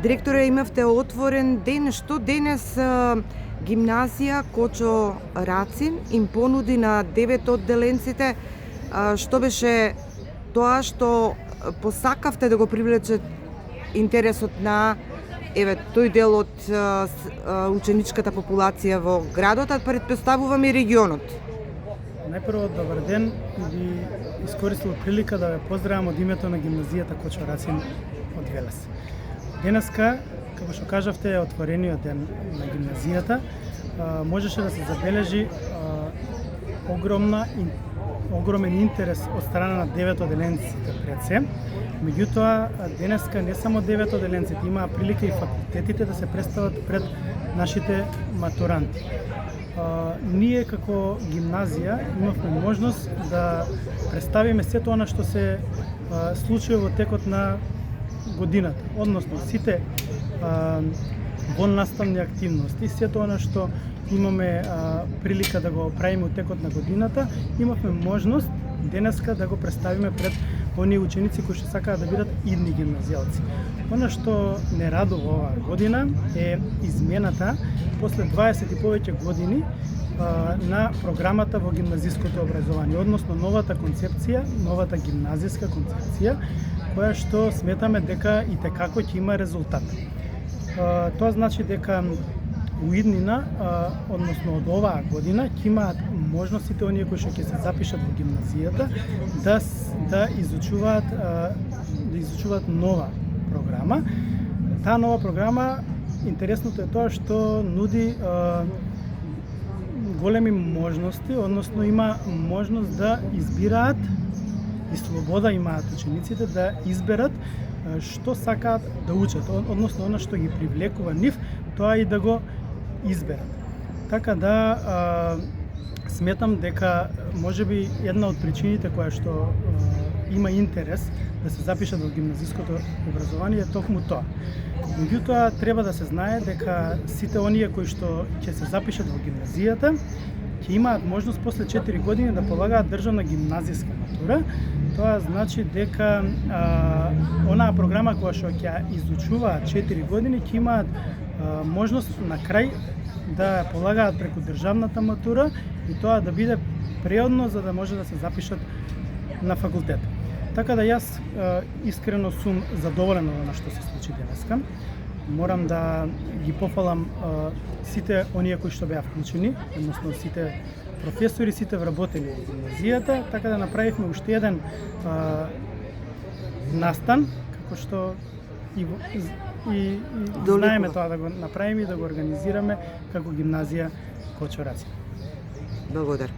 Директоре, имавте отворен ден. Што денес гимназија Кочо Рацин им понуди на 9 одделенците? Што беше тоа што посакавте да го привлече интересот на тој дел од ученичката популација во градот, а претпоставувам и регионот? Најпрво, добар ден, би искористил прилика да ве поздравам од името на гимназијата Кочо Рацин од Велес. Денеска, како што кажавте, е отворениот ден на гимназијата. Можеше да се забележи огромен интерес од страна на 9 одделенците пред се. Меѓутоа, денеска не само 9 одделенците, имаа прилика и факултетите да се представат пред нашите матуранти. Ние како гимназија имавме можност да представиме сето она што се случува во текот на годината, односно сите воннаставни активности, сето она што имаме прилика да го правиме во текот на годината, имавме можност денеска да го представиме пред оние ученици кои што сакаат да бидат идни гимназијалци. Она што не радува оваа година е измената после 20 и повеќе години на програмата во гимназиското образование, односно новата концепција, новата гимназиска концепција, која што сметаме дека и текако ќе има резултат. Тоа значи дека у иднина, односно од оваа година, ќе имаат можност сите оние кои што ќе се запишат во гимназијата да изучуваат нова програма. Таа нова програма, интересното е тоа што нуди големи можности, односно има можност да избираат и слобода имаат учениците да изберат што сакаат да учат, односно она што ги привлекува нив, тоа и да го изберат. Така да сметам дека можеби една од причините која што има интерес да се запишат во гимназиското образование е токму тоа. Меѓутоа треба да се знае дека сите оние кои што ќе се запишат во гимназијата ќе имаат можност после 4 години да полагаат државна гимназиска матура. Тоа значи дека онаа програма која што ќе изучуваат 4 години ќе имаат можност на крај да полагаат преку државната матура и тоа да биде преодно за да може да се запишат на факултет. Така да јас искрено сум задоволен од она што се случи денеска. Морам да ги пофалам сите оние кои што беа вклучени, односно сите професори, сите вработени во гимназијата, така да направивме уште еден настан, како што и знаеме тоа да го направиме и да го организираме како гимназија Кочо Рацин. Благодарам.